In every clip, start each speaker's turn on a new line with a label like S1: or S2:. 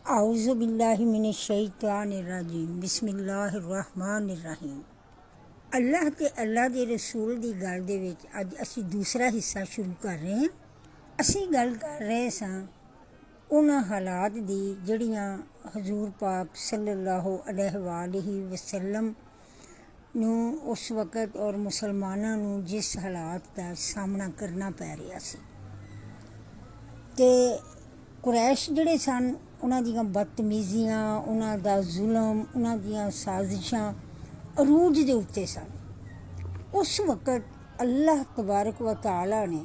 S1: आऊज़ु बिल्लाहि मिनश शैतानिर रजीम बिस्मिल्लाहिर रहमानिर रहीम। अल्लाह ते अल्लाह दे रसूल दी गल दे विच अज असी दूसरा हिस्सा शुरू कर रहे हैं। असी गल कर रहे सां उन्हां हालात दी जड़ियां हजूर पाक सल्लल्लाहु अलैहि वसल्लम नूं उस वक़्त और मुसलमानां नूं जिस हालात दा सामना करना पै रहा सी ते कुरैश जिहड़े सन उन्हां दियां बदतमीजियां, उन्हां दा जुल्म, उन्हां दियां साजिशां अरूज दे उत्ते सन। उस वक़्त अल्लाह तबारक व तआला ने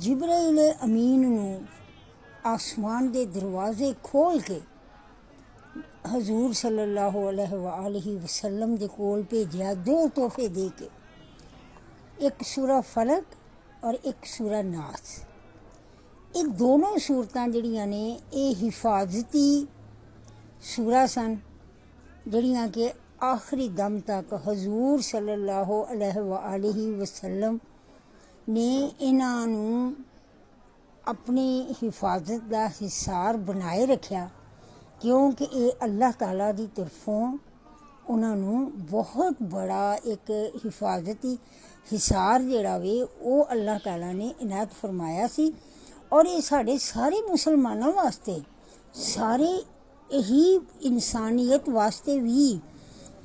S1: जिब्राईल अमीन नूं आसमान दे दरवाजे खोल के हजूर सल्लल्लाहु अलैहि वसल्लम दे कोल भेजिया दो तोहफे दे के, एक सूरा फलक और एक सूरा नास। ये दोनों सूरतां जड़ियां ने ये हिफाजती सूरा सन जड़ियां कि आखिरी दम तक हजूर सल्लल्लाहु अलैहि वसल्लम ने इन्हां नूं अपनी हिफाजत का हिसार बनाए रखा, क्योंकि ये अल्लाह ताला दी तरफों उन्होंने बहुत बड़ा एक हिफाजती हिसार जिहड़ा वे वो अल्लाह ताला ने इनायत फरमाया सी। और ये साढ़े सारे मुसलमानों वास्ते, सारे यही इंसानियत वास्ते भी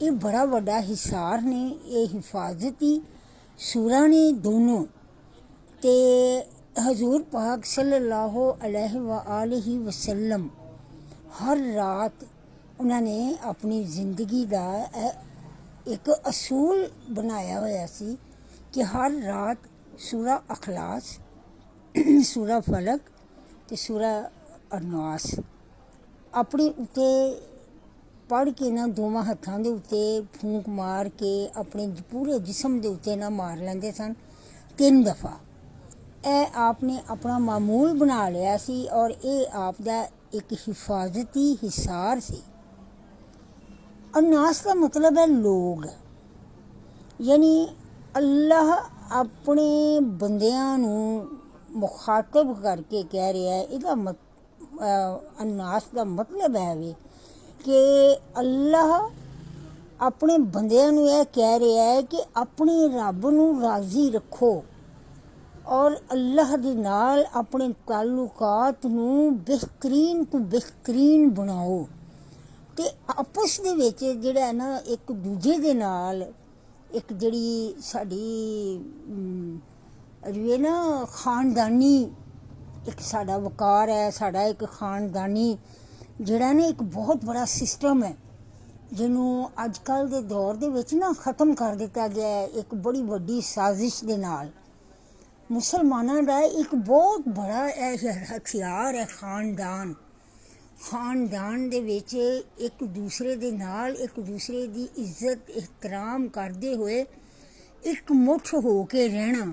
S1: ये बड़ा बड़ा हिसार ने, ये हिफाजती सूरा ने दोनों। ते हजूर पाक सल्लल्लाहु अलैहि वसल्लम हर रात उन्होंने अपनी जिंदगी का एक असूल बनाया होया सी कि हर रात सूरा अखलास, सूरा फलक ते सूरा नास अपने उत्ते पढ़ के ना दोवां हत्थां दे उत्ते फूंक मार के अपने पूरे जिस्म दे उत्ते ना मार लेंदे सन 3 दफ़ा। ए आपने अपना मामूल बना लिया सी और ये आप दा एक हिफाजती हिसार सी। अन्नास का मतलब है लोग, यानी अल्लाह अपने बंदियां नूं मुखातब करके कह रहा है। इसका अन्नास का मतलब है वे कि अल्लाह अपने बंदियां नूं यह कह रहा है कि अपने रब नूं राज़ी रखो और अल्लाह दे नाल अपने ताल्लुकात नूं बेहतरीन तो बेहतरीन बनाओ। ते आपस दे विच जिहड़ा है ना एक दूजे दे नाल एक जिहड़ी साडी वे ना खानदानी एक साड़ा वकार है, साड़ा एक खानदानी जिहड़ा ना एक बहुत बड़ा सिस्टम है जिन्हों अजकल के दौर दे विच ना ख़त्म कर दिता गया है एक बड़ी वड्डी साजिश दे नाल। मुसलमानों का एक बहुत बड़ा हथियार है खानदान। खानदान दे विच एक दूसरे दे नाल एक दूसरे दी इज्जत एहतराम करते हुए एक मुठ हो के रहना,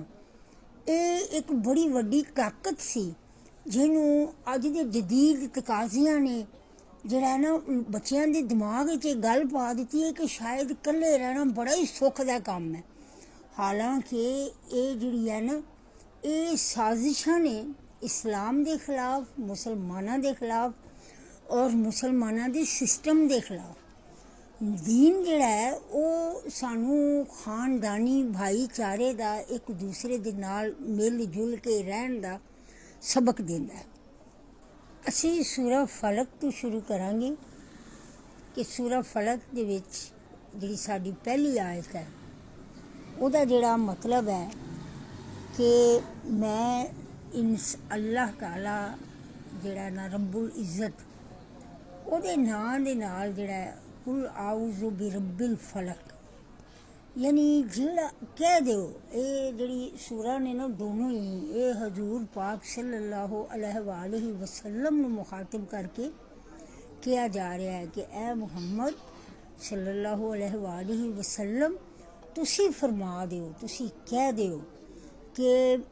S1: ये एक बड़ी वड्डी ताकत सी जिन्हों अज दे जदीद तकाज़ियां ने जिहड़ा ना बच्चों के दिमाग च गल पा दी है कि शायद कल्ले रहना बड़ा ही सुख का काम है। हालांकि ये जिहड़ी है ना ये साजिशां ने इस्लाम के खिलाफ, मुसलमानों के खिलाफ और मुसलमानों के सिस्टम के खिलाफ। दीन जिहड़ा है वो सानू खानदानी भाईचारे का एक दूसरे दे नाल मिल जुल के रहन का सबक देंदा है। असी सूरा फलक तो शुरू करांगे कि सूरा फलक दे विच जिहड़ी साडी पहली आयत है उहदा जिहड़ा मतलब है कि मैं अल्लाह ताला जिहड़ा ना रब्बुल इज़्ज़त उहदे नां दे नाल जिहड़ा कुल आऊज़ु बिरब्बिल फलक, यानी जिहड़ा कह दो ये जिहड़ी सूरा ने ना दोनों ही ये हजूर पाक सल्लल्लाहु अलैहि वसल्लम नूं मुखातिब करके किया जा रहा है कि ए मुहम्मद सल्लल्लाहु अलैहि वसल्लम तुसी फरमा दिओ, तुसी कह दिओ कि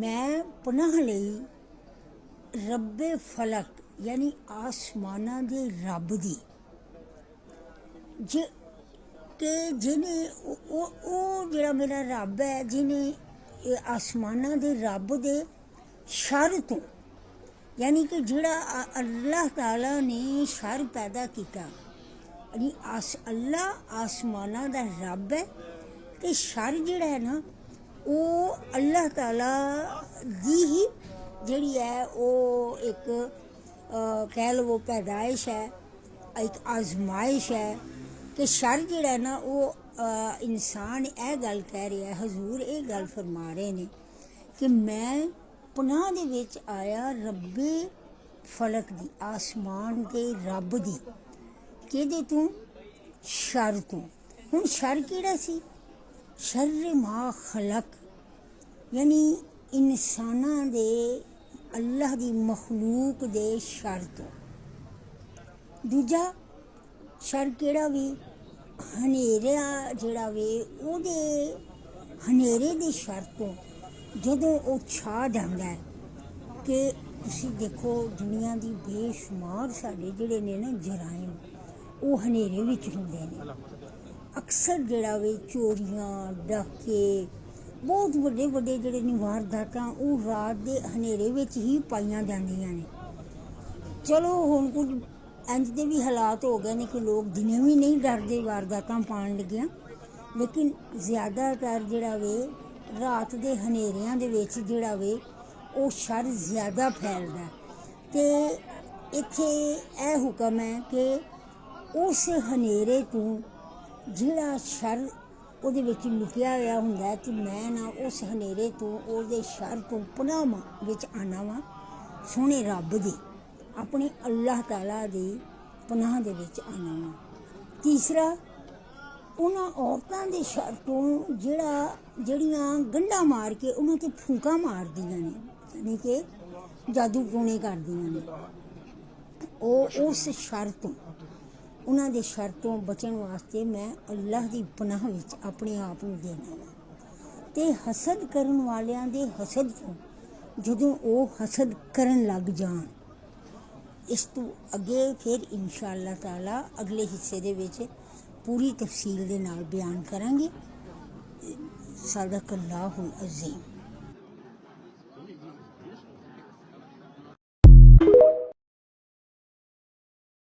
S1: मैं पनाह लई रब्बे फलक यानी आसमाना दे रब दी कि जिन्हें जिहड़ा मेरा रब है जिन्हें आसमाना दे रब दे शर तो यानी कि जिहड़ा अल्लाह ताला ने शर पैदा किया, यानी अल्लाह आसमाना दा रब है, ते शर जिहड़ा है ना वो अल्लाह ताला दी ही जिहड़ी है वो एक कह लो पैदाइश है, एक आजमाइश है कि शर जिहड़ा है ना वो इंसान यह गल कह रहा है, हजूर ये गल फरमा रहे ने कि मैं पनाह दे विच आया रब्बे फलक दी, आसमान के रब दी, किहदे तों, शर तों। हुण शर किहड़ा सी? शर मा खलक, यानी इंसानां दे अल्लाह दी मखलूक दे शर तों। दूजा शर किहड़ा वी, हनेरा जिहड़ा वे ओहदे हनेरे दे शर तों जदों वो छा जांदा है कि तुसीं देखो दुनिया दी बेशुमार साडे जिहड़े ने ना जराइम वो हनेरे विच हुंदे ने। अक्सर जिहड़ा वे चोरियां डाके बहुत वड्डे वड्डे जिहड़े ने वारदातां वो रात दे हनेरे विच ही पाईयां जांदियां ने। चलो हुण कुछ इंज दे भी हालात हो गए ने कि लोग दिनें भी नहीं डरदे वारदातां पाउण लगियां, लेकिन ज़्यादातर जिहड़ा वे रात दे हनेरियां दे विच जिहड़ा वे वो शर ज़्यादा फैलदा। ते इत्थे यह हुक्म है कि उस हनेरे तों जिहड़ा शर ਉਹਦੇ ਵਿੱਚ ਲੁਕਿਆ ਹੋਇਆ ਹੁੰਦਾ ਕਿ ਮੈਂ ਨਾ ਉਸ ਹਨੇਰੇ ਤੋਂ ਉਹਦੇ ਸ਼ਰ ਤੋਂ ਪਨਾਹ ਵਿੱਚ ਆਉਣਾ ਵਾ, ਸੋਹਣੇ ਰੱਬ ਦੀ ਆਪਣੇ ਅੱਲਾਹ ਤਾਲਾ ਦੀ ਪਨਾਹ ਦੇ ਵਿੱਚ ਆਉਣਾ ਵਾ। ਤੀਸਰਾ ਉਹਨਾਂ ਔਰਤਾਂ ਦੇ ਸ਼ਰ ਤੋਂ ਜਿਹੜੀਆਂ ਗੰਢਾਂ ਮਾਰ ਕੇ ਉਹਨਾਂ 'ਤੇ ਫੂਕਾਂ ਮਾਰਦੀਆਂ ਨੇ, ਯਾਨੀ ਕਿ ਜਾਦੂ ਟੂਣੇ ਕਰਦੀਆਂ ਨੇ, ਉਹ ਉਸ ਸ਼ਰ ਤੋਂ ਉਹਨਾਂ ਦੇ ਸ਼ਰ ਤੋਂ ਬਚਣ ਵਾਸਤੇ ਮੈਂ ਅੱਲਾਹ ਦੀ ਪਨਾਹ ਵਿੱਚ ਆਪਣੇ ਆਪ ਨੂੰ ਦੇਣਾ ਵਾ। ਅਤੇ ਹਸਦ ਕਰਨ ਵਾਲਿਆਂ ਦੇ ਹਸਦ ਤੋਂ ਜਦੋਂ ਉਹ ਹਸਦ ਕਰਨ ਲੱਗ ਜਾਣ, ਇਸ ਤੋਂ ਅੱਗੇ ਫਿਰ ਇੰਸ਼ਾ ਅੱਲਾਹ ਤਾਲਾ ਅਗਲੇ ਹਿੱਸੇ ਦੇ ਵਿੱਚ ਪੂਰੀ ਤਫਸੀਲ ਦੇ ਨਾਲ ਬਿਆਨ ਕਰਾਂਗੇ। ਸਦਕ ਅੱਲਾਹੁਲ ਅਜ਼ੀਮ।